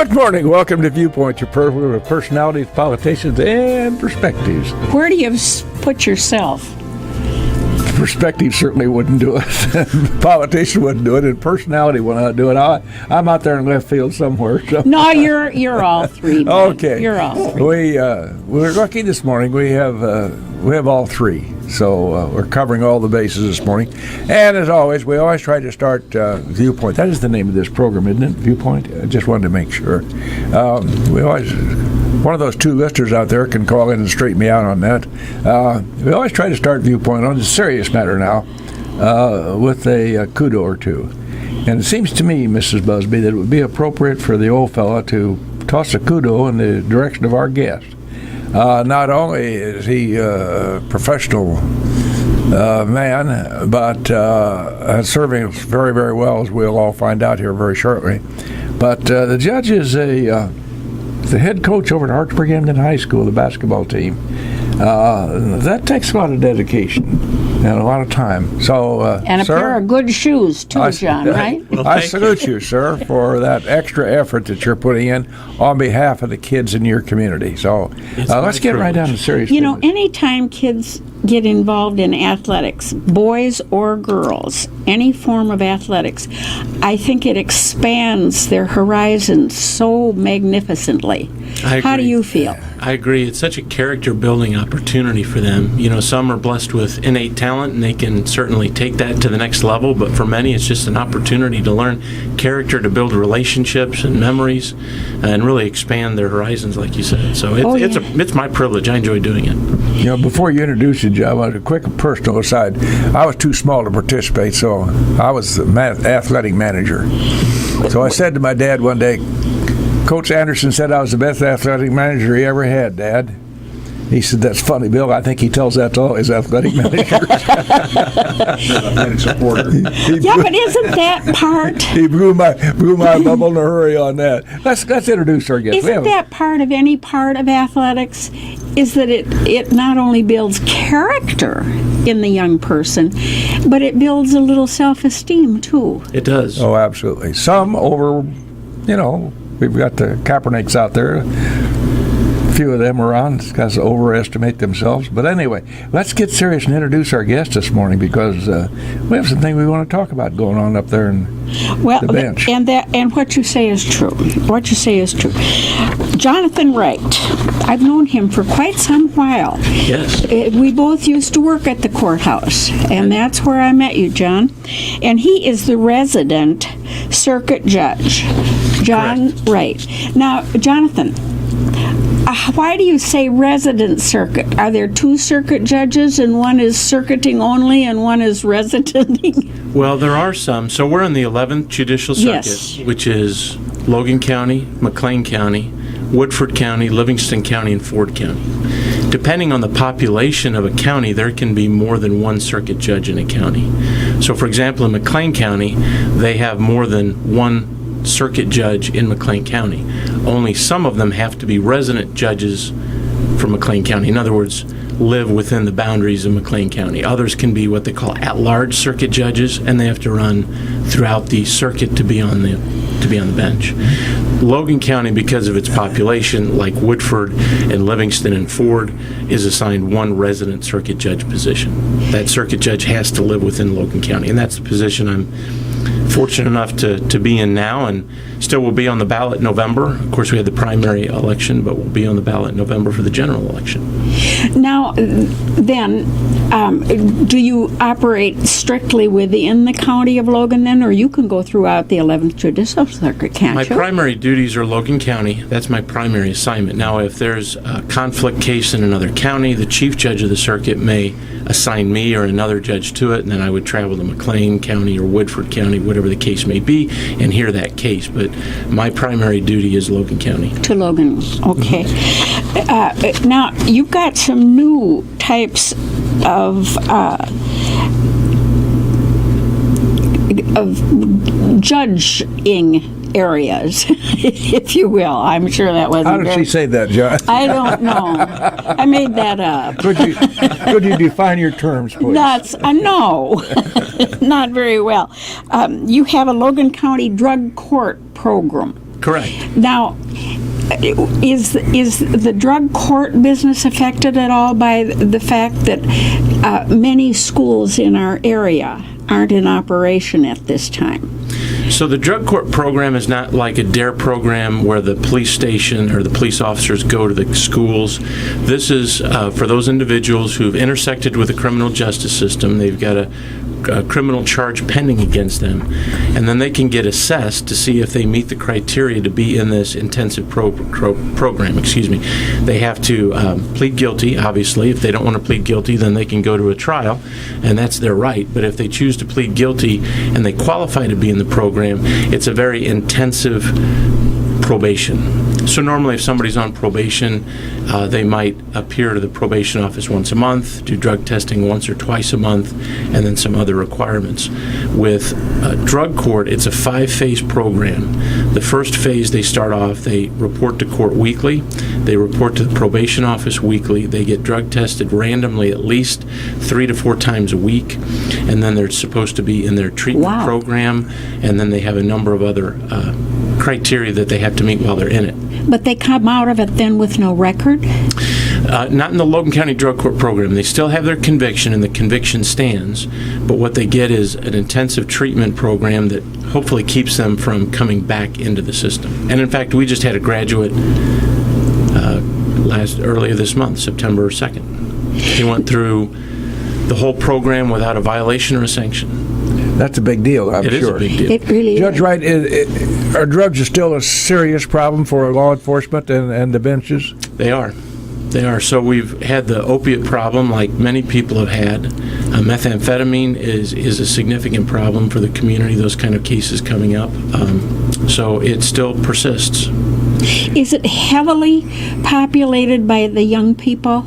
Good morning. Welcome to Viewpoint, your program of personalities, politicians, and perspectives. Where do you put yourself? Perspective certainly wouldn't do it. Politician wouldn't do it, and personality would not do it. I'm out there in left field somewhere. So. No, you're all three. Man. Okay, you're all three. We're lucky this morning. We have all three, so we're covering all the bases this morning. And as always, we always try to start Viewpoint. That is the name of this program, isn't it? Viewpoint. I just wanted to make sure. We always. One of those two listeners out there can call in and straighten me out on that. We always try to start Viewpoint on a serious matter now with a kudo or two. And it seems to me, Mrs. Busby, that it would be appropriate for the old fella to toss a kudo in the direction of our guest. Not only is he a professional man, but serving very, very well, as we'll all find out here very shortly. But the judge is the head coach over at Hartsburg-Hamden High School, the basketball team. That takes a lot of dedication and a lot of time. So, and a pair of good shoes, too, John, right? Well, I salute you, sir, for that extra effort that you're putting in on behalf of the kids in your community. So let's get right down to serious business. You know, anytime kids get involved in athletics, boys or girls, any form of athletics, I think it expands their horizons so magnificently. I agree. How do you feel? I agree. It's such a character-building opportunity for them. You know, some are blessed with innate talent, and they can certainly take that to the next level, but for many, it's just an opportunity to learn character, to build relationships and memories, and really expand their horizons, like you said. So it's my privilege. I enjoy doing it. You know, before you introduce you, Joe, I want a quick personal aside. I was too small to participate, so I was the athletic manager. So I said to my dad one day, Coach Anderson said I was the best athletic manager he ever had, Dad. He said, "That's funny, Bill. I think he tells that to all his athletic managers." Yeah, but isn't that part? He blew my bubble in a hurry on that. Let's introduce our guest. Isn't that part of any part of athletics? Is that it not only builds character in the young person, but it builds a little self-esteem too. It does. Oh, absolutely. Some over, we've got the Kaepernicks out there. A few of them are on because they overestimate themselves. But anyway, let's get serious and introduce our guest this morning, because we have something we want to talk about going on up there in the bench. And what you say is true. What you say is true. Jonathan Wright. I've known him for quite some while. Yes. We both used to work at the courthouse, and that's where I met you, John. And he is the resident circuit judge, John Wright. Now, Jonathan, why do you say resident circuit? Are there two circuit judges, and one is circuiting only and one is residenting? Well, there are some. So we're in the 11th Judicial Circuit, yes, which is Logan County, McLean County, Woodford County, Livingston County, and Ford County. Depending on the population of a county, there can be more than one circuit judge in a county. So, for example, in McLean County, they have more than one circuit judge in McLean County. Only some of them have to be resident judges from McLean County. In other words, live within the boundaries of McLean County. Others can be what they call at-large circuit judges, and they have to run throughout the circuit to be on the bench. Logan County, because of its population, like Woodford and Livingston and Ford, is assigned one resident circuit judge position. That circuit judge has to live within Logan County, and that's the position I'm fortunate enough to be in now, and still will be on the ballot in November. Of course, we had the primary election, but we'll be on the ballot in November for the general election. Now, then, do you operate strictly within the county of Logan, then, or you can go throughout the 11th Judicial Circuit, can't you? My primary duties are Logan County. That's my primary assignment. Now, if there's a conflict case in another county, the chief judge of the circuit may assign me or another judge to it, and then I would travel to McLean County or Woodford County, whatever the case may be, and hear that case. But my primary duty is Logan County. To Logan, okay. Now, you've got some new types of judging areas, if you will. I'm sure that wasn't. How did she say that, John? I don't know. I made that up. Could you define your terms, please? No, not very well. You have a Logan County drug court program. Correct. Now, is the drug court business affected at all by the fact that many schools in our area aren't in operation at this time? So the drug court program is not like a DARE program where the police station or the police officers go to the schools. This is for those individuals who've intersected with the criminal justice system. They've got a criminal charge pending against them, and then they can get assessed to see if they meet the criteria to be in this intensive program. They have to plead guilty, obviously. If they don't want to plead guilty, then they can go to a trial, and that's their right. But if they choose to plead guilty and they qualify to be in the program, it's a very intensive probation. So normally if somebody's on probation, they might appear to the probation office once a month, do drug testing once or twice a month, and then some other requirements. With drug court, it's a 5-phase program. The first phase, they start off, they report to court weekly, they report to the probation office weekly, they get drug tested randomly at least 3 to 4 times a week, and then they're supposed to be in their treatment program, and then they have a number of other criteria that they have to meet while they're in it. But they come out of it then with no record? Not in the Logan County Drug Court program. They still have their conviction, and the conviction stands, but what they get is an intensive treatment program that hopefully keeps them from coming back into the system. And in fact, we just had a graduate earlier this month, September 2nd. He went through the whole program without a violation or a sanction. That's a big deal, I'm sure. It is a big deal. It really Judge is. Wright, are drugs still a serious problem for law enforcement and the benches? They are. They are. So we've had the opiate problem like many people have had. Methamphetamine is a significant problem for the community, those kind of cases coming up. So it still persists. Is it heavily populated by the young people?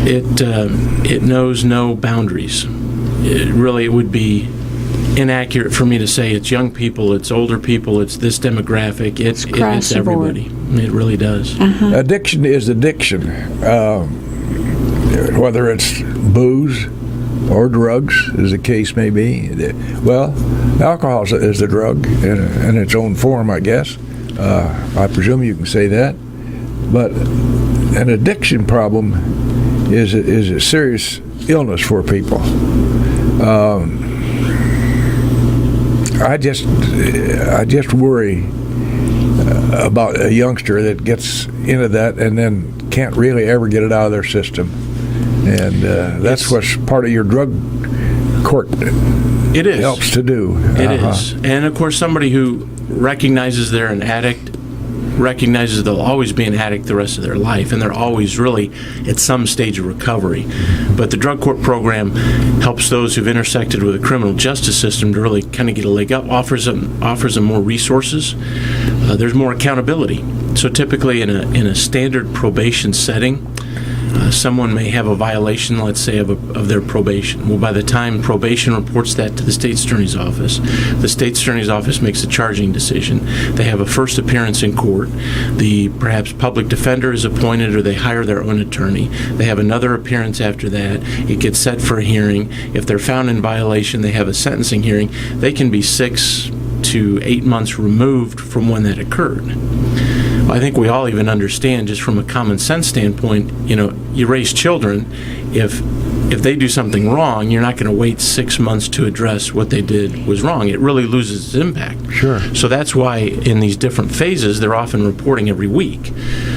It knows no boundaries. It would be inaccurate for me to say it's young people, it's older people, it's this demographic. It's everybody. It really does. Addiction is addiction, whether it's booze or drugs, as the case may be. Well, alcohol is a drug in its own form, I guess. I presume you can say that. But an addiction problem is a serious illness for people. I just worry about a youngster that gets into that and then can't really ever get it out of their system, and that's what's part of your drug court. It is helps to do. It is, and of course, somebody who recognizes they're an addict recognizes they'll always be an addict the rest of their life, and they're always really at some stage of recovery. But the drug court program helps those who've intersected with the criminal justice system to really kind of get a leg up, offers them more resources. There's more accountability. So typically in a standard probation setting, someone may have a violation, let's say, of their probation. Well, by the time probation reports that to the state's attorney's office, the state's attorney's office makes a charging decision. They have a first appearance in court. The perhaps public defender is appointed, or they hire their own attorney. They have another appearance after that. It gets set for a hearing. If they're found in violation, they have a sentencing hearing. They can be 6 to 8 months removed from when that occurred. I think we all even understand, just from a common sense standpoint, you raise children. If they do something wrong, you're not going to wait 6 months to address what they did was wrong. It really loses its impact. Sure. So that's why in these different phases, they're often reporting every week.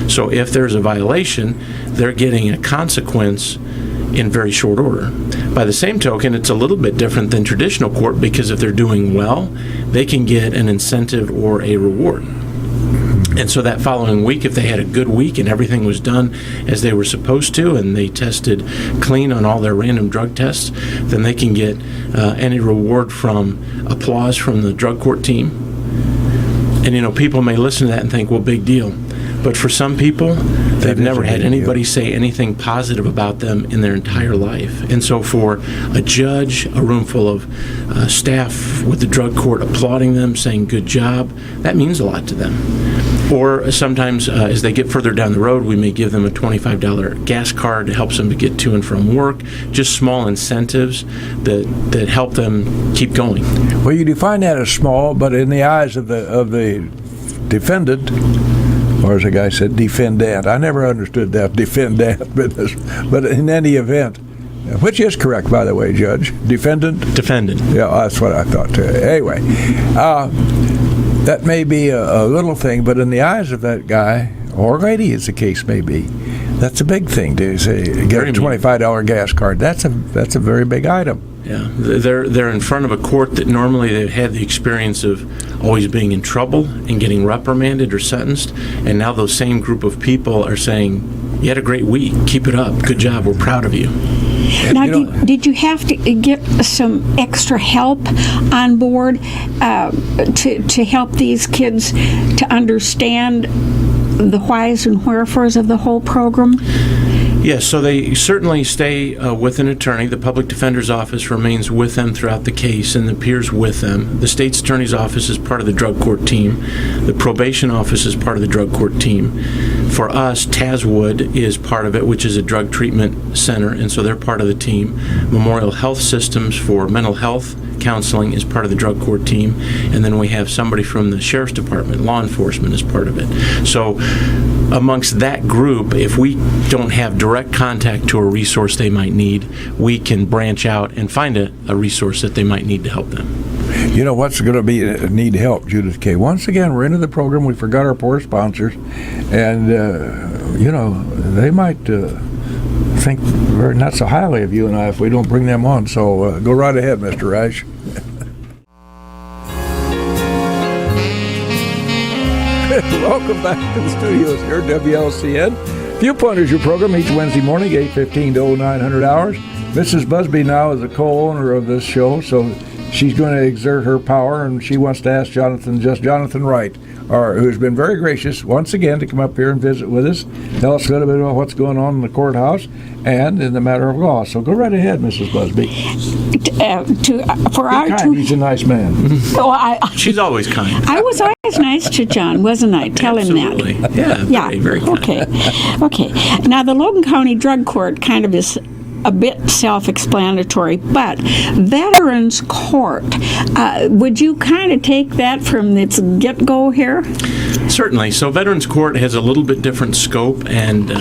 So if there's a violation, they're getting a consequence in very short order. By the same token, it's a little bit different than traditional court, because if they're doing well, they can get an incentive or a reward. And so that following week, if they had a good week and everything was done as they were supposed to, and they tested clean on all their random drug tests, then they can get any reward from applause from the drug court team. And, people may listen to that and think, well, big deal. But for some people, they've never had anybody say anything positive about them in their entire life. And so for a judge, a room full of staff with the drug court applauding them, saying good job, that means a lot to them. Or sometimes as they get further down the road, we may give them a $25 gas card that helps them to get to and from work. Just small incentives that help them keep going. Well, you define that as small, but in the eyes of the defendant, or as a guy said, defendant. I never understood that defendant business, but in any event, which is correct, by the way, Judge? Defendant? Defendant. Yeah, that's what I thought too. Anyway, that may be a little thing, but in the eyes of that guy, or lady, as the case may be, that's a big thing to say. Get a $25 gas card. That's a very big item. Yeah, they're in front of a court that normally they've had the experience of always being in trouble and getting reprimanded or sentenced, and now those same group of people are saying, "You had a great week. Keep it up. Good job. We're proud of you." Now, did you have to get some extra help on board to help these kids to understand the whys and wherefores of the whole program? Yes, so they certainly stay with an attorney. The public defender's office remains with them throughout the case and appears with them. The state's attorney's office is part of the drug court team. The probation office is part of the drug court team. For us, Tazwood is part of it, which is a drug treatment center, and so they're part of the team. Memorial Health Systems for mental health counseling is part of the drug court team, and then we have somebody from the sheriff's department, law enforcement is part of it. So amongst that group, if we don't have direct contact to a resource they might need, we can branch out and find a resource that they might need to help them. You know what's going to be need help, Judith K. Once again, we're into the program. We forgot our poor sponsors, and they might think very not so highly of you and I if we don't bring them on. So go right ahead, Mr. Reich. Welcome back to the studios here, WLCN. Viewpoint is your program each Wednesday morning, 8:15 to 0900 hours. Mrs. Busby now is a co-owner of this show, so she's going to exert her power, and she wants to ask Jonathan Wright, who's been very gracious once again to come up here and visit with us, tell us a little bit about what's going on in the courthouse and in the matter of law. So go right ahead, Mrs. Busby. He's a nice man. She's always kind. I was always nice to John, wasn't I? Tell Absolutely. him that. Yeah, very, very kind. Okay. Now, the Logan County Drug Court kind of is a bit self-explanatory, but Veterans Court, would you kind of take that from its get-go here? Certainly. So Veterans Court has a little bit different scope and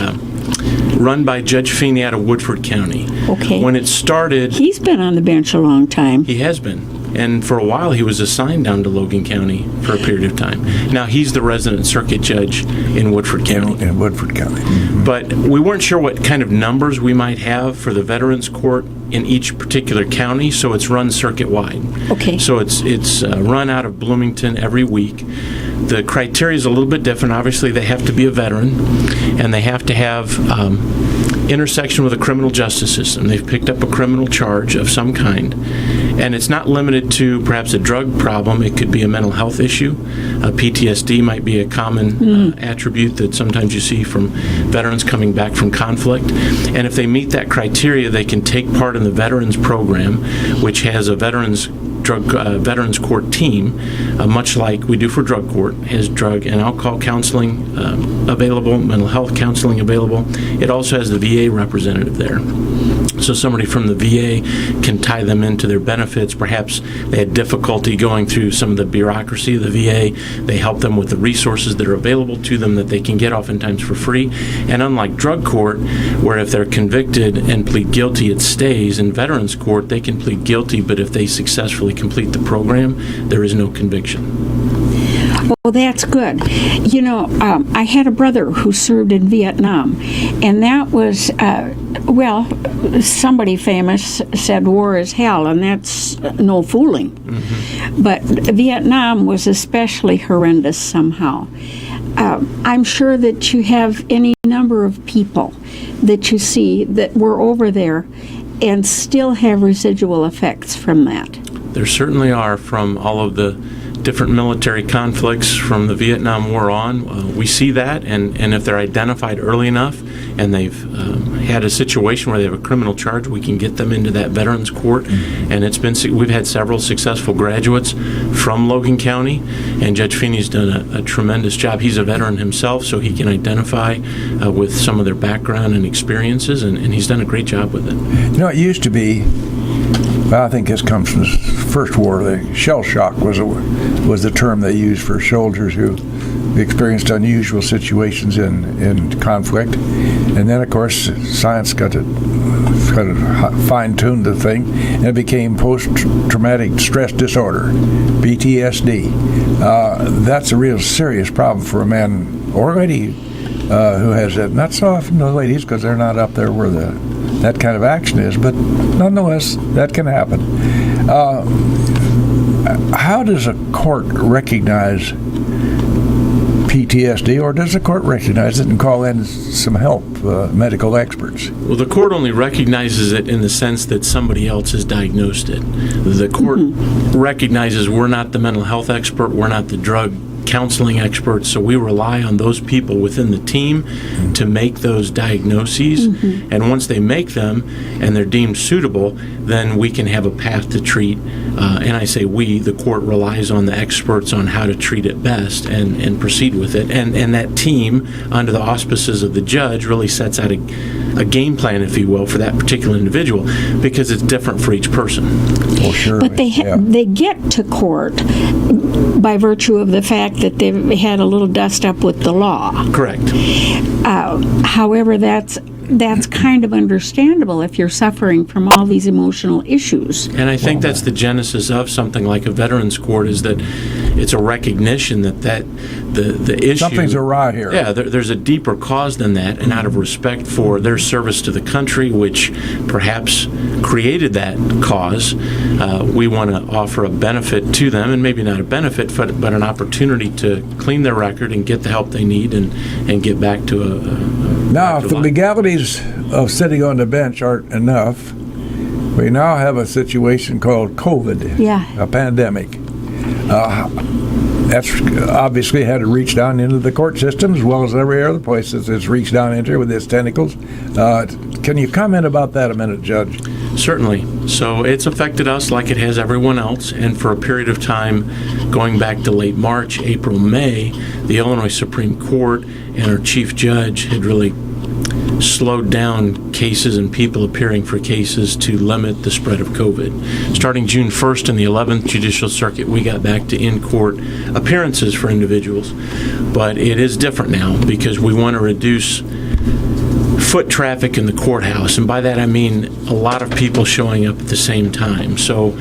run by Judge Feeney out of Woodford County. Okay. When it started... He's been on the bench a long time. He has been. And for a while, he was assigned down to Logan County for a period of time. Now, he's the resident circuit judge in Woodford County. In Woodford County. But we weren't sure what kind of numbers we might have for the Veterans Court in each particular county, so it's run circuit-wide. Okay. So it's run out of Bloomington every week. The criteria is a little bit different. Obviously, they have to be a veteran, and they have to have intersection with the criminal justice system. They've picked up a criminal charge of some kind, and it's not limited to perhaps a drug problem. It could be a mental health issue. PTSD might be a common attribute that sometimes you see from veterans coming back from conflict. And if they meet that criteria, they can take part in the Veterans Program, which has a Veterans Court team, much like we do for drug court, has drug and alcohol counseling available, mental health counseling available. It also has the VA representative there. So somebody from the VA can tie them into their benefits. Perhaps they had difficulty going through some of the bureaucracy of the VA. They help them with the resources that are available to them that they can get oftentimes for free. And unlike drug court, where if they're convicted and plead guilty, it stays, in Veterans Court, they can plead guilty, but if they successfully complete the program, there is no conviction. Well, that's good. You know, I had a brother who served in Vietnam, and that was, somebody famous said war is hell, and that's no fooling. Mm-hmm. But Vietnam was especially horrendous somehow. I'm sure that you have any number of people that you see that were over there and still have residual effects from that. There certainly are, from all of the different military conflicts from the Vietnam War on. We see that, and if they're identified early enough and they've had a situation where they have a criminal charge, we can get them into that Veterans Court. Mm-hmm. And we've had several successful graduates from Logan County, and Judge Feeney's done a tremendous job. He's a veteran himself, so he can identify with some of their background and experiences, and he's done a great job with it. You know, it used to be, I think this comes from the first war, the shell shock was the term they used for soldiers who experienced unusual situations in conflict. And then, of course, science got to fine-tune the thing, and it became post-traumatic stress disorder, PTSD. That's a real serious problem for a man or lady who has that. Not so often the ladies, because they're not up there where that kind of action is, but nonetheless, that can happen. How does a court recognize PTSD, or does the court recognize it and call in some help, medical experts? Well, the court only recognizes it in the sense that somebody else has diagnosed it. The court recognizes we're not the mental health expert, we're not the drug counseling experts, so we rely on those people within the team to make those diagnoses. And once they make them and they're deemed suitable, then we can have a path to treat. And I say we, the court relies on the experts on how to treat it best and proceed with it. And that team, under the auspices of the judge, really sets out a game plan, if you will, for that particular individual, because it's different for each person. Well, sure. But they get to court by virtue of the fact that they've had a little dust up with the law. Correct. However, that's kind of understandable if you're suffering from all these emotional issues. And I think that's the genesis of something like a veterans court, is that it's a recognition that the issue... Something's awry here. Yeah, there's a deeper cause than that, and out of respect for their service to the country, which perhaps created that cause, we want to offer a benefit to them, and maybe not a benefit, but an opportunity to clean their record and get the help they need and get back to a Now, if the legalities of sitting on the bench aren't enough, we now have a situation called COVID, a pandemic. That's obviously had to reach down into the court system as well as every other place that it's reached down into with its tentacles. Can you comment about that a minute, Judge? Certainly. So it's affected us like it has everyone else, and for a period of time going back to late March, April, May, the Illinois Supreme Court and our chief judge had really slowed down cases and people appearing for cases to limit the spread of COVID. Starting June 1st in the 11th Judicial Circuit, we got back to in-court appearances for individuals. But it is different now because we want to reduce foot traffic in the courthouse. And by that I mean a lot of people showing up at the same time. So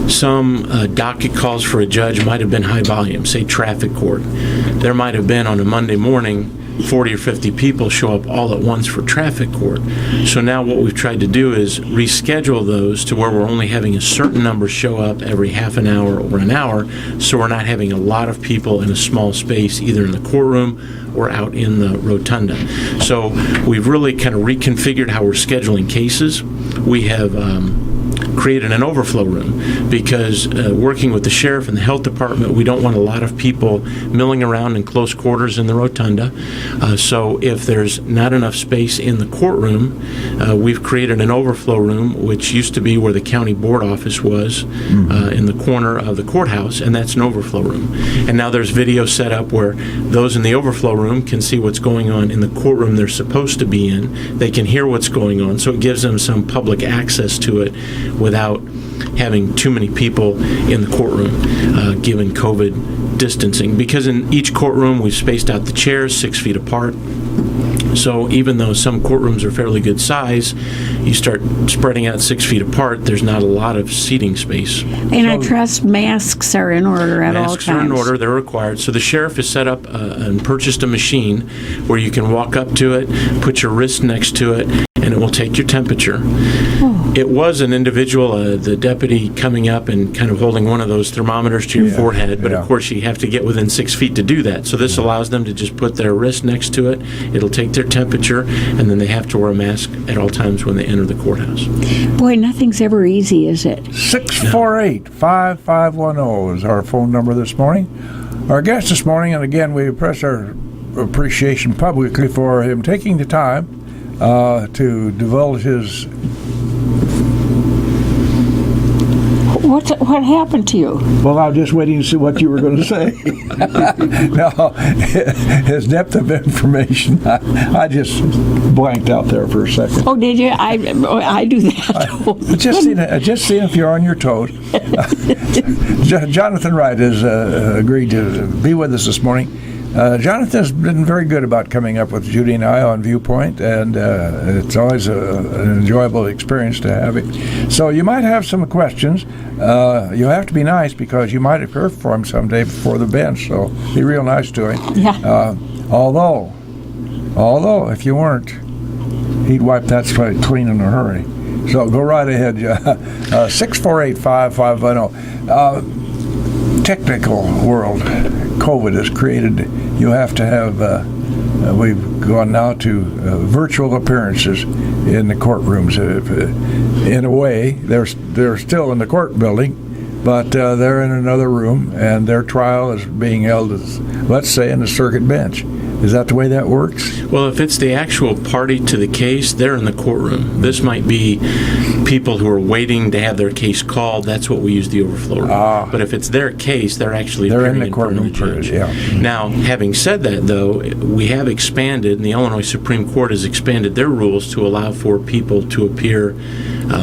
some docket calls for a judge might have been high volume, say traffic court. There might have been on a Monday morning 40 or 50 people show up all at once for traffic court. So now what we've tried to do is reschedule those to where we're only having a certain number show up every half an hour or an hour, so we're not having a lot of people in a small space, either in the courtroom or out in the rotunda. So we've really kind of reconfigured how we're scheduling cases. We have created an overflow room because working with the sheriff and the health department, we don't want a lot of people milling around in close quarters in the rotunda. So if there's not enough space in the courtroom, we've created an overflow room, which used to be where the county board office was, in the corner of the courthouse, and that's an overflow room. And now there's video set up where those in the overflow room can see what's going on in the courtroom they're supposed to be in. They can hear what's going on, so it gives them some public access to it without having too many people in the courtroom, given COVID distancing. Because in each courtroom we've spaced out the chairs 6 feet apart. So even though some courtrooms are fairly good size, you start spreading out 6 feet apart, there's not a lot of seating space. And I trust masks are in order at all times. Masks are in order, they're required. So the sheriff has set up and purchased a machine where you can walk up to it, put your wrist next to it, and it will take your temperature. It was an individual, the deputy, coming up and kind of holding one of those thermometers to your forehead, but of course you have to get within 6 feet to do that. So this allows them to just put their wrist next to it, it'll take their temperature, and then they have to wear a mask at all times when they enter the courthouse. Boy, nothing's ever easy, is it? 648-5510 is our phone number this morning. Our guest this morning, and again we express our appreciation publicly for him taking the time to divulge his... What happened to you? Well, I was just waiting to see what you were going to say. No, his depth of information, I just blanked out there for a second. Oh, did you? I do that. Just seeing if you're on your toes. Jonathan Wright has agreed to be with us this morning. Jonathan's been very good about coming up with Judy and I on Viewpoint, and it's always an enjoyable experience to have it. So you might have some questions. You have to be nice because you might appear for him someday before the bench, so be real nice to him. Yeah. Although, if you weren't, he'd wipe that slate clean in a hurry. So go right ahead, 648-5510. Technical world, COVID has created, you have to have, we've gone now to virtual appearances in the courtrooms. In a way, they're still in the court building, but they're in another room, and their trial is being held, let's say, in the circuit bench. Is that the way that works? Well, if it's the actual party to the case, they're in the courtroom. This might be people who are waiting to have their case called. That's what we use the overflow room. But if it's their case, they're actually appearing in front of the judge. Yeah. Now, having said that, though, we have expanded, and the Illinois Supreme Court has expanded their rules to allow for people to appear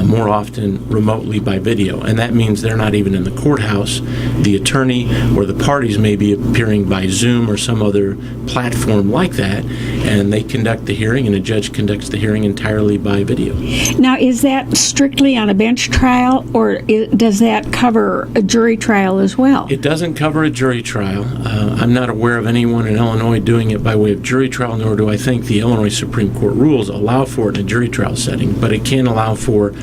more often remotely by video. And that means they're not even in the courthouse. The attorney or the parties may be appearing by Zoom or some other platform like that, and they conduct the hearing, and a judge conducts the hearing entirely by video. Now, is that strictly on a bench trial, or does that cover a jury trial as well? It doesn't cover a jury trial. I'm not aware of anyone in Illinois doing it by way of jury trial, nor do I think the Illinois Supreme Court rules allow for it in a jury trial setting, but it can allow for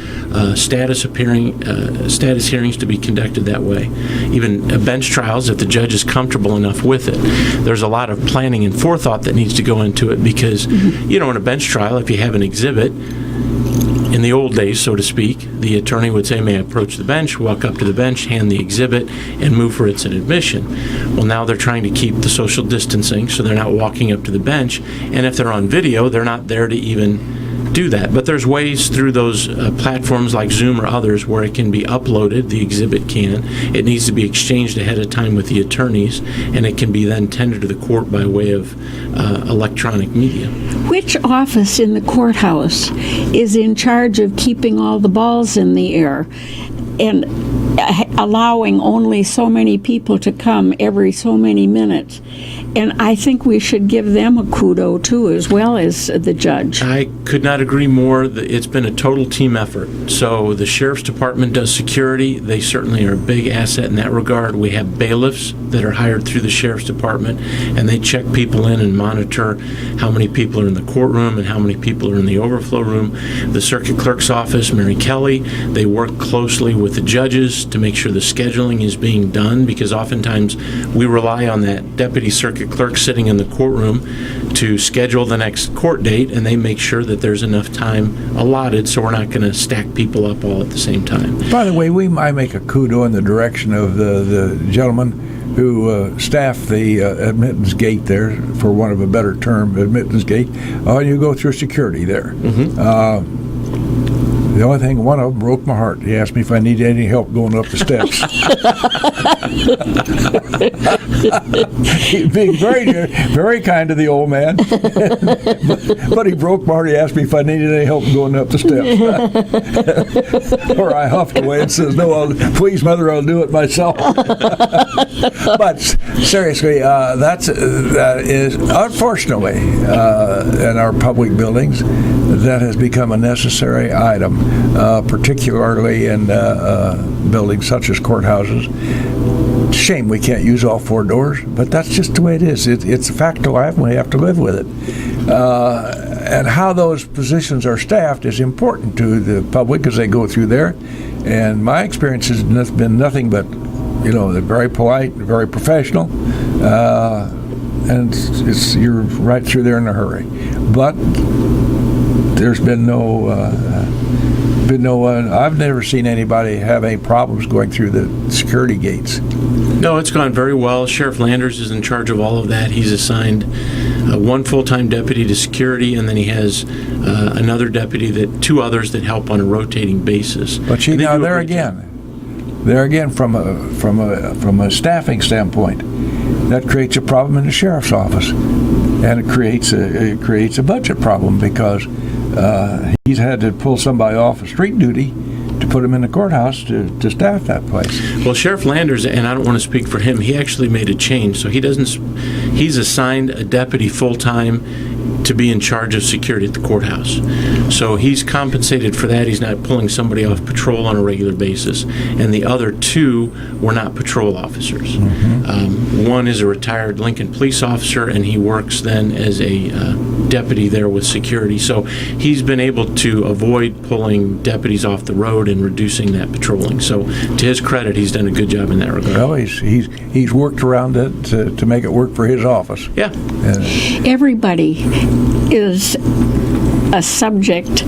status hearings to be conducted that way. Even bench trials, if the judge is comfortable enough with it. There's a lot of planning and forethought that needs to go into it because, in a bench trial, if you have an exhibit, in the old days, so to speak, the attorney would say, may I approach the bench, walk up to the bench, hand the exhibit, and move for its admission. Well, now they're trying to keep the social distancing, so they're not walking up to the bench, and if they're on video, they're not there to even do that. But there's ways through those platforms like Zoom or others where it can be uploaded, the exhibit can. It needs to be exchanged ahead of time with the attorneys, and it can be then tendered to the court by way of electronic media. Which office in the courthouse is in charge of keeping all the balls in the air and allowing only so many people to come every so many minutes? And I think we should give them a kudo, too, as well as the judge. I could not agree more. It's been a total team effort. So the Sheriff's Department does security. They certainly are a big asset in that regard. We have bailiffs that are hired through the Sheriff's Department, and they check people in and monitor how many people are in the courtroom and how many people are in the overflow room. The Circuit Clerk's office, Mary Kelly, they work closely with the judges to make sure the scheduling is being done, because oftentimes we rely on that deputy circuit clerk sitting in the courtroom to schedule the next court date, and they make sure that there's enough time allotted so we're not going to stack people up all at the same time. By the way, I make a kudo in the direction of the gentleman who staffed the admittance gate there, for want of a better term, admittance gate. You go through security there. Mm-hmm. The only thing, one of them broke my heart. He asked me if I needed any help going up the steps. He's being very, very kind to the old man. but he broke my heart. He asked me if I needed any help going up the steps. Or I huffed away and says, no, please, Mother, I'll do it myself. But seriously, that is, unfortunately, in our public buildings, that has become a necessary item. Particularly in buildings such as courthouses. Shame we can't use all four doors, but that's just the way it is. It's a fact of life, and we have to live with it. And how those positions are staffed is important to the public as they go through there. And my experience has been nothing but, they're very polite, very professional, and you're right through there in a hurry. But there's been no I've never seen anybody have any problems going through the security gates. No, it's gone very well. Sheriff Landers is in charge of all of that. He's assigned one full-time deputy to security, and then he has another deputy, two others that help on a rotating basis. But there again, from a staffing standpoint, that creates a problem in the sheriff's office, and it creates a budget problem because he's had to pull somebody off of street duty to put them in the courthouse to staff that place. Well, Sheriff Landers, and I don't want to speak for him, he actually made a change. So he's assigned a deputy full-time to be in charge of security at the courthouse. So he's compensated for that. He's not pulling somebody off patrol on a regular basis. And the other two were not patrol officers. One is a retired Lincoln police officer, and he works then as a deputy there with security. So he's been able to avoid pulling deputies off the road and reducing that patrolling. So to his credit, he's done a good job in that regard. Well, he's worked around it to make it work for his office. Yeah. Everybody is a subject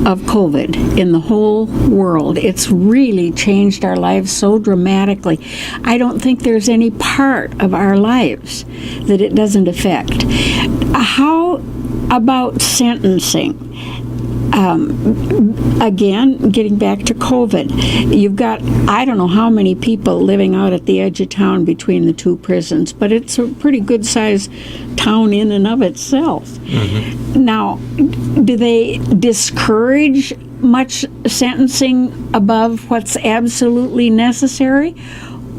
of COVID in the whole world. It's really changed our lives so dramatically. I don't think there's any part of our lives that it doesn't affect. How about sentencing? Again, getting back to COVID, you've got, I don't know how many people living out at the edge of town between the two prisons, but it's a pretty good-sized town in and of itself. Now, do they discourage much sentencing above what's absolutely necessary?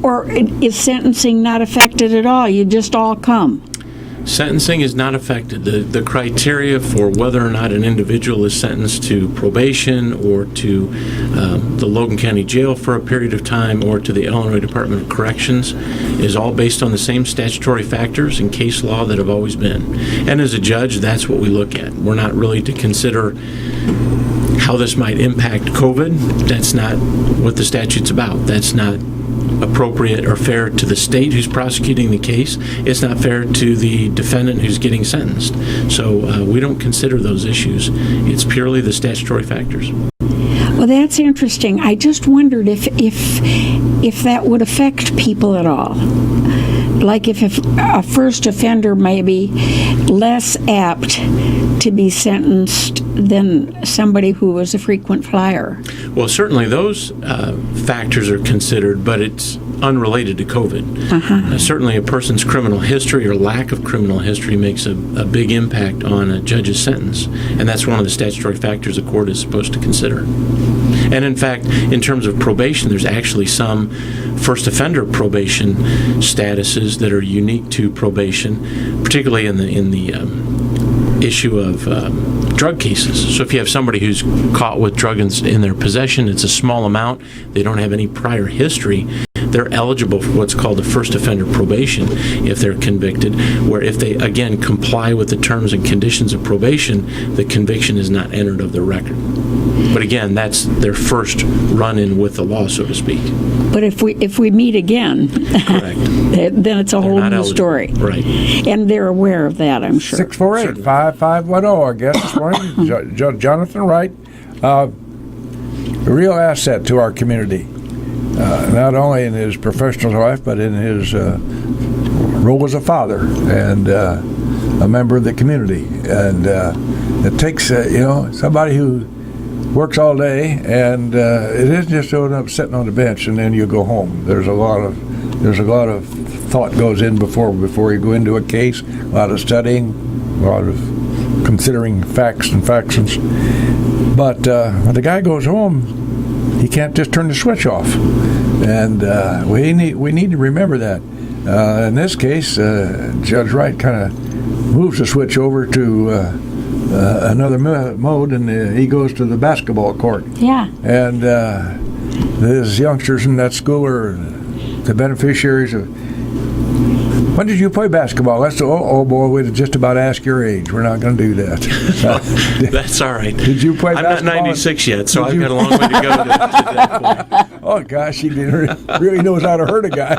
Or is sentencing not affected at all? You just all come? Sentencing is not affected. The criteria for whether or not an individual is sentenced to probation or to the Logan County Jail for a period of time or to the Illinois Department of Corrections is all based on the same statutory factors and case law that have always been. And as a judge, that's what we look at. We're not really to consider how this might impact COVID. That's not what the statute's about. That's not appropriate or fair to the state who's prosecuting the case. It's not fair to the defendant who's getting sentenced. So we don't consider those issues. It's purely the statutory factors. Well, that's interesting. I just wondered if that would affect people at all. Like if a first offender may be less apt to be sentenced than somebody who was a frequent flyer. Well, certainly those factors are considered, but it's unrelated to COVID. Certainly a person's criminal history or lack of criminal history makes a big impact on a judge's sentence, and that's one of the statutory factors a court is supposed to consider. And in fact, in terms of probation, there's actually some first offender probation statuses that are unique to probation, particularly in the issue of drug cases. So if you have somebody who's caught with drugs in their possession, it's a small amount, they don't have any prior history, they're eligible for what's called a first offender probation if they're convicted, where if they, again, comply with the terms and conditions of probation, the conviction is not entered of their record. But again, that's their first run-in with the law, so to speak. But if we meet again, Correct. then it's a whole new eligible. story. Right. And they're aware of that, I'm sure. 648-5510, our guest this morning, Judge Jonathan Wright, a real asset to our community, not only in his professional life, but in his role as a father and a member of the community. And it takes, somebody who works all day, and it isn't just sitting on the bench and then you go home. There's a lot of thought goes in before you go into a case. A lot of studying, a lot of considering facts and factions. But when the guy goes home, he can't just turn the switch off, and we need to remember that. In this case, Judge Wright kind of moves the switch over to another mode, and he goes to the basketball court. Yeah. And these youngsters in that school are the beneficiaries of. When did you play basketball? That's boy, we'd just about ask your age. We're not going to do that. That's all right. Did you play basketball? I'm not 96 yet, so I've got a long way to go to that point. Oh, gosh, he really knows how to hurt a guy.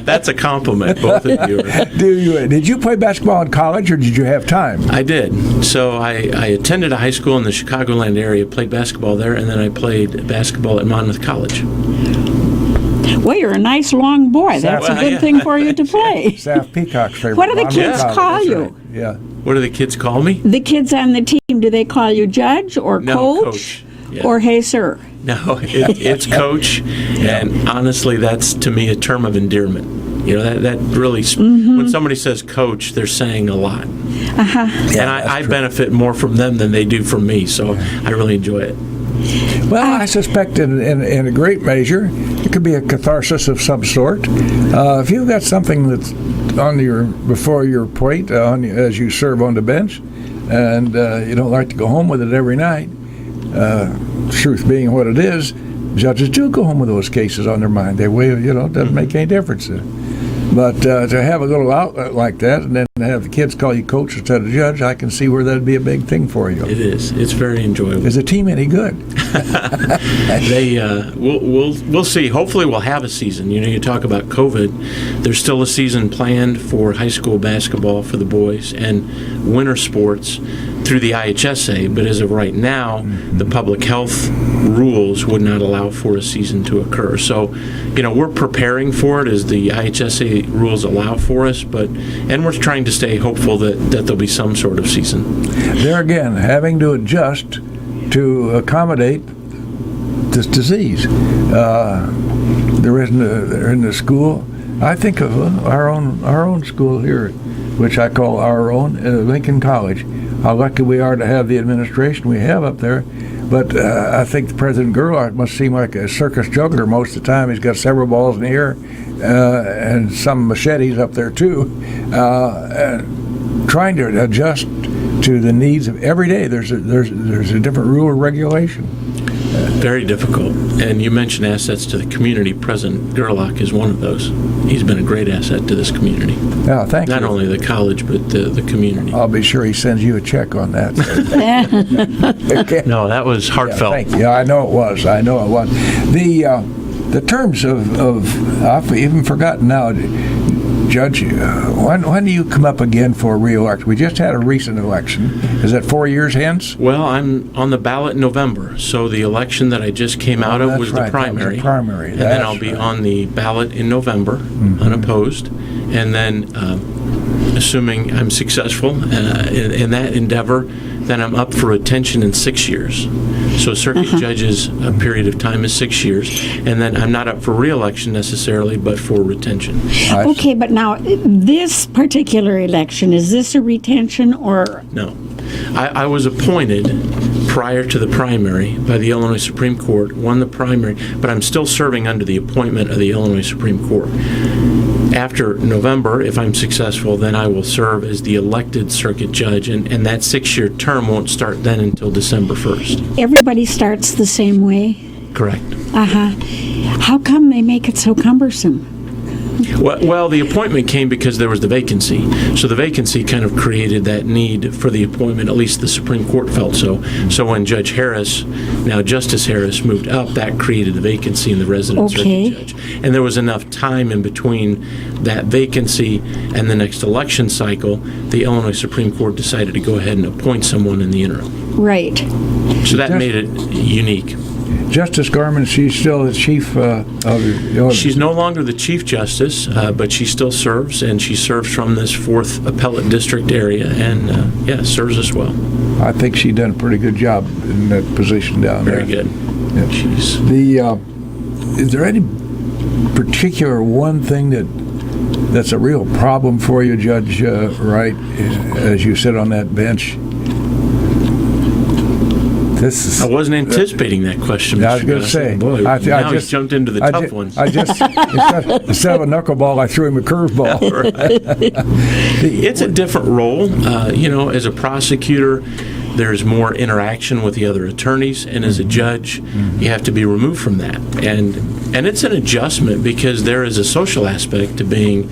That's a compliment, both of you. Did you play basketball in college, or did you have time? I did. So I attended a high school in the Chicagoland area, played basketball there, and then I played basketball at Monmouth College. Well, you're a nice long boy. That's a good thing for you to play. Saf Peacock's favorite. What do the kids call you? Right. Yeah. What do the kids call me? The kids on the team, do they call you Judge or Coach? Yeah. Or Hey Sir? No, it's Coach, and honestly, that's to me a term of endearment. That really, when somebody says Coach, they're saying a lot. And I benefit more from them than they do from me, so I really enjoy it. Well, I suspect in a great measure, it could be a catharsis of some sort. If you've got something that's before your plate as you serve on the bench, and you don't like to go home with it every night, truth being what it is, judges do go home with those cases on their mind. They weigh, it doesn't make any difference. But to have a little outlet like that, and then have the kids call you coach instead of judge, I can see where that'd be a big thing for you. It is. It's very enjoyable. Is the team any good? We'll see. Hopefully, we'll have a season. You talk about COVID. There's still a season planned for high school basketball for the boys and winter sports through the IHSA. But as of right now, the public health rules would not allow for a season to occur. So, we're preparing for it as the IHSA rules allow for us. And we're trying to stay hopeful that there'll be some sort of season. There again, having to adjust to accommodate this disease. They're in the school. I think of our own school here, which I call our own, Lincoln College. How lucky we are to have the administration we have up there. But I think President Gerlach must seem like a circus juggler most of the time. He's got several balls in the air and some machetes up there too, trying to adjust to the needs of every day. There's a different rule or regulation. Very difficult. And you mentioned assets to the community. President Gerlach is one of those. He's been a great asset to this community. Yeah, thank you. Not only the college, but the community. I'll be sure he sends you a check on that. Okay. No, that was heartfelt. Yeah, thank you. Yeah, I know it was. The terms of I've even forgotten now. Judge, when do you come up again for re-election? We just had a recent election. Is that 4 years hence? Well, I'm on the ballot in November, so the election that I just came out of was the primary. That was the primary. And then I'll be on the ballot in November, unopposed. And then, assuming I'm successful in that endeavor, then I'm up for retention in 6 years. So circuit judges, a period of time is 6 years, and then I'm not up for re-election necessarily, but for retention. Okay, but now this particular election, is this a retention or? No. I was appointed prior to the primary by the Illinois Supreme Court, won the primary, but I'm still serving under the appointment of the Illinois Supreme Court. After November, if I'm successful, then I will serve as the elected circuit judge, and that 6-year term won't start then until December 1st. Everybody starts the same way? Correct. How come they make it so cumbersome? Well, the appointment came because there was the vacancy. So the vacancy kind of created that need for the appointment, at least the Supreme Court felt so. So when Judge Harris, now Justice Harris, moved up, that created the vacancy in the resident circuit judge. And there was enough time in between that vacancy and the next election cycle, the Illinois Supreme Court decided to go ahead and appoint someone in the interim. Right. So that made it unique. Justice Garman, she's still the chief of the... She's no longer the Chief Justice, but she still serves, and she serves from this 4th Appellate District area, and, serves us well. I think she's done a pretty good job in that position down there. Very good. Yeah. Is there any particular one thing that's a real problem for you, Judge Wright, as you sit on that bench? I wasn't anticipating that question, Mr. I was going to say. Boy, now he's jumped into the tough ones. Instead of a knuckleball, I threw him a curveball. It's a different role. As a prosecutor, there's more interaction with the other attorneys, and as a judge, you have to be removed from that. And it's an adjustment because there is a social aspect to being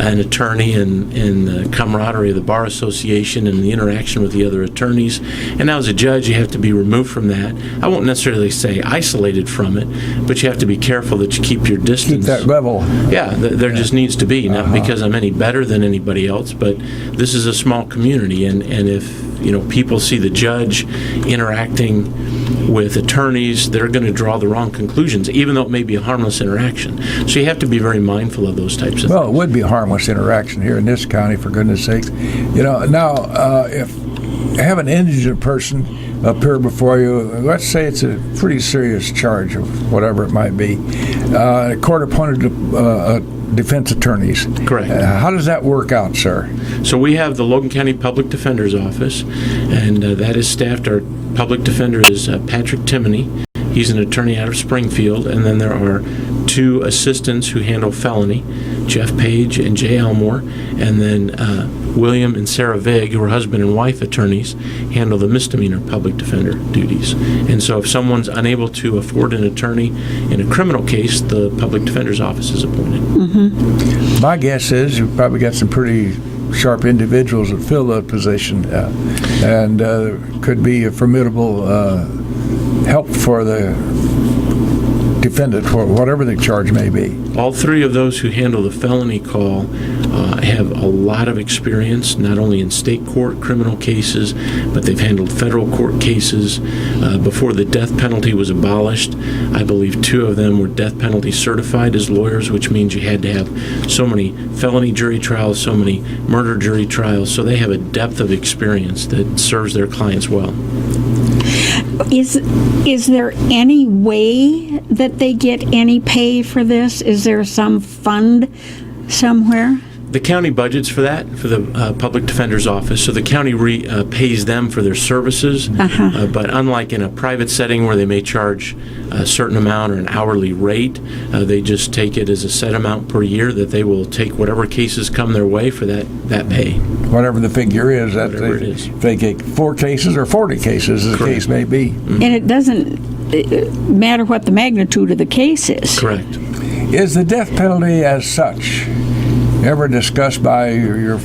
an attorney and the camaraderie of the Bar Association and the interaction with the other attorneys. And now as a judge, you have to be removed from that. I won't necessarily say isolated from it, but you have to be careful that you keep your distance. Keep that level. Yeah, there just needs to be, not because I'm any better than anybody else, but this is a small community, and if people see the judge interacting with attorneys, they're going to draw the wrong conclusions, even though it may be a harmless interaction. So you have to be very mindful of those types of things. Well, it would be a harmless interaction here in this county, for goodness sakes. Now, if I have an indigent person appear before you. Let's say it's a pretty serious charge of whatever it might be. Court-appointed defense attorneys. Correct. How does that work out, sir? So we have the Logan County Public Defender's Office, and that is staffed. Our public defender is Patrick Timoney. He's an attorney out of Springfield, and then there are 2 assistants who handle felony, Jeff Page and Jay Elmore, and then William and Sarah Vigg, who are husband and wife attorneys, handle the misdemeanor public defender duties. And so if someone's unable to afford an attorney in a criminal case, the public defender's office is appointed. Mm-hmm. My guess is you've probably got some pretty sharp individuals that fill that position and could be a formidable help for the defendant for whatever the charge may be. All 3 of those who handle the felony call have a lot of experience, not only in state court criminal cases, but they've handled federal court cases. Before the death penalty was abolished, I believe 2 of them were death penalty certified as lawyers, which means you had to have so many felony jury trials, so many murder jury trials, so they have a depth of experience that serves their clients well. Is there any way that they get any pay for this? Is there some fund somewhere? The county budgets for that, for the public defender's office, so the county pays them for their services, but unlike in a private setting where they may charge a certain amount or an hourly rate, they just take it as a set amount per year that they will take whatever cases come their way for that pay. Whatever the figure is, that Whatever it is. they get 4 cases or 40 cases, as the Correct. case may be. And it doesn't matter what the magnitude of the case is. Correct. Is the death penalty as such ever discussed by your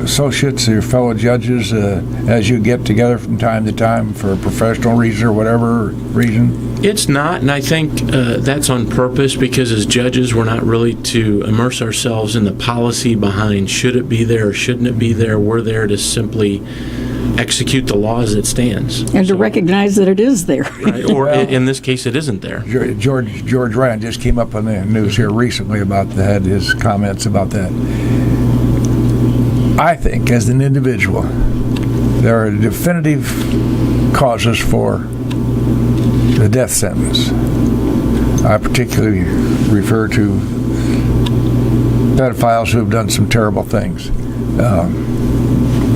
associates, your fellow judges, as you get together from time to time for a professional reason or whatever reason? It's not, and I think that's on purpose because as judges, we're not really to immerse ourselves in the policy behind should it be there or shouldn't it be there. We're there to simply execute the law as it stands. And to recognize that it is there. Right? Or in this case, it isn't there. George Ryan just came up on the news here recently about that, his comments about that. I think, as an individual, there are definitive causes for the death sentence. I particularly refer to pedophiles who have done some terrible things.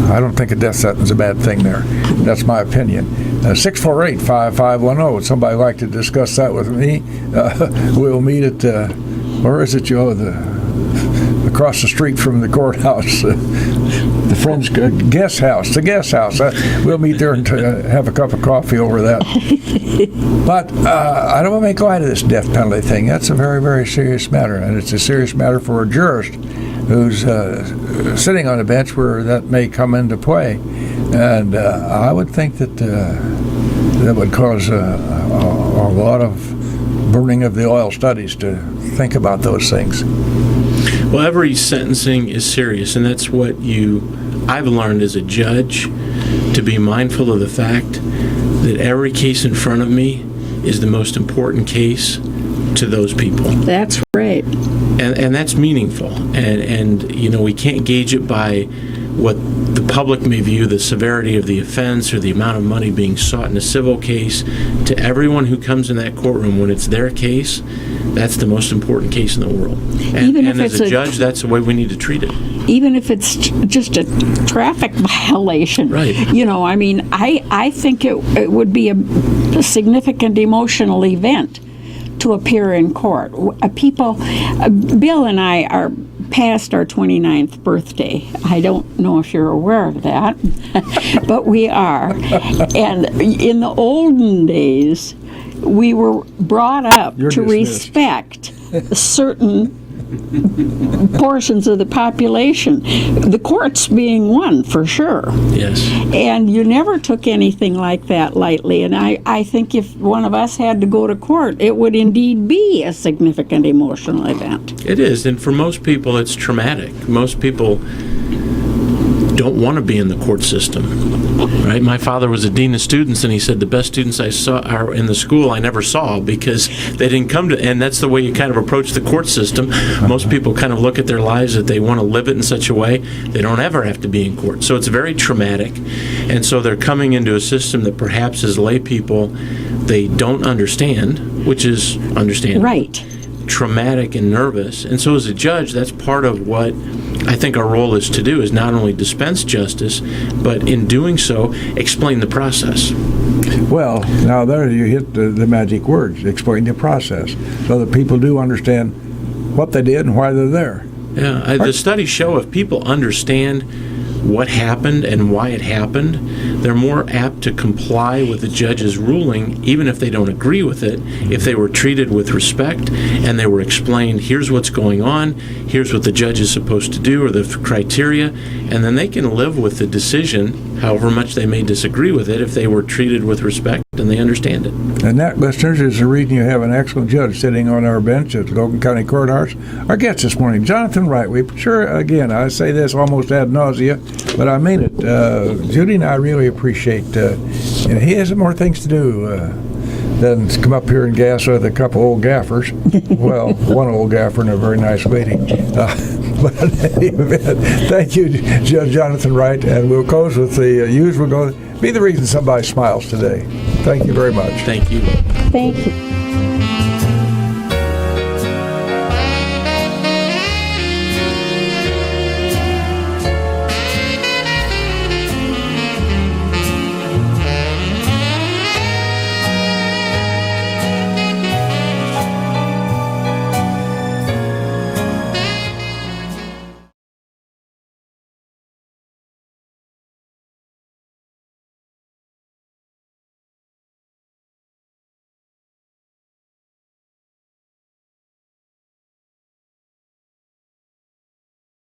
I don't think a death sentence is a bad thing there. That's my opinion. 648-5510. Would somebody like to discuss that with me? We'll meet at, where is it, Joe? Across the street from the courthouse. The Friends Guest House. The Guest House. We'll meet there and have a cup of coffee over that. But I don't want to make light of this death penalty thing. That's a very, very serious matter. And it's a serious matter for a jurist who's sitting on a bench where that may come into play. And I would think that that would cause a lot of burning of the oil studies to think about those things. Well, every sentencing is serious, and that's what I've learned as a judge, to be mindful of the fact that every case in front of me is the most important case to those people. That's right. And that's meaningful. And we can't gauge it by what the public may view the severity of the offense or the amount of money being sought in a civil case. To everyone who comes in that courtroom, when it's their case, that's the most important case in the world. And as a judge, that's the way we need to treat it. Even if it's just a traffic violation. Right. I think it would be a significant emotional event to appear in court. Bill and I are past our 29th birthday. I don't know if you're aware of that, but we are. And in the olden days, we were brought up to respect certain portions of the population, the courts being one for sure. Yes. And you never took anything like that lightly. And I think if one of us had to go to court, it would indeed be a significant emotional event. It is, and for most people, it's traumatic. Most people don't want to be in the court system, right? My father was a dean of students, and he said the best students I saw are in the school I never saw because they didn't come to, and that's the way you kind of approach the court system. Most people kind of look at their lives that they want to live it in such a way they don't ever have to be in court. So it's very traumatic, and so they're coming into a system that perhaps as lay people they don't understand, which is understandable. Right. Traumatic and nervous. And so as a judge, that's part of what I think our role is to do, is not only dispense justice, but in doing so, explain the process. Well, now there you hit the magic words, explain the process, so that people do understand what they did and why they're there. Yeah, the studies show if people understand what happened and why it happened, they're more apt to comply with the judge's ruling, even if they don't agree with it, if they were treated with respect and they were explained, here's what's going on, here's what the judge is supposed to do, or the criteria, and then they can live with the decision, however much they may disagree with it, if they were treated with respect and they understand it. And that, listeners, is the reason you have an excellent judge sitting on our bench at the Logan County Courthouse. Our guest this morning, Jonathan Wright. We sure, again, I say this almost ad nausea, but I mean it. Judy and I really appreciate, and he has more things to do than to come up here and gas with a couple old gaffers. Well, one old gaffer and a very nice lady. But in any event, thank you, Judge Jonathan Wright, and we'll close with the usual go. Be the reason somebody smiles today. Thank you very much. Thank you. Thank you.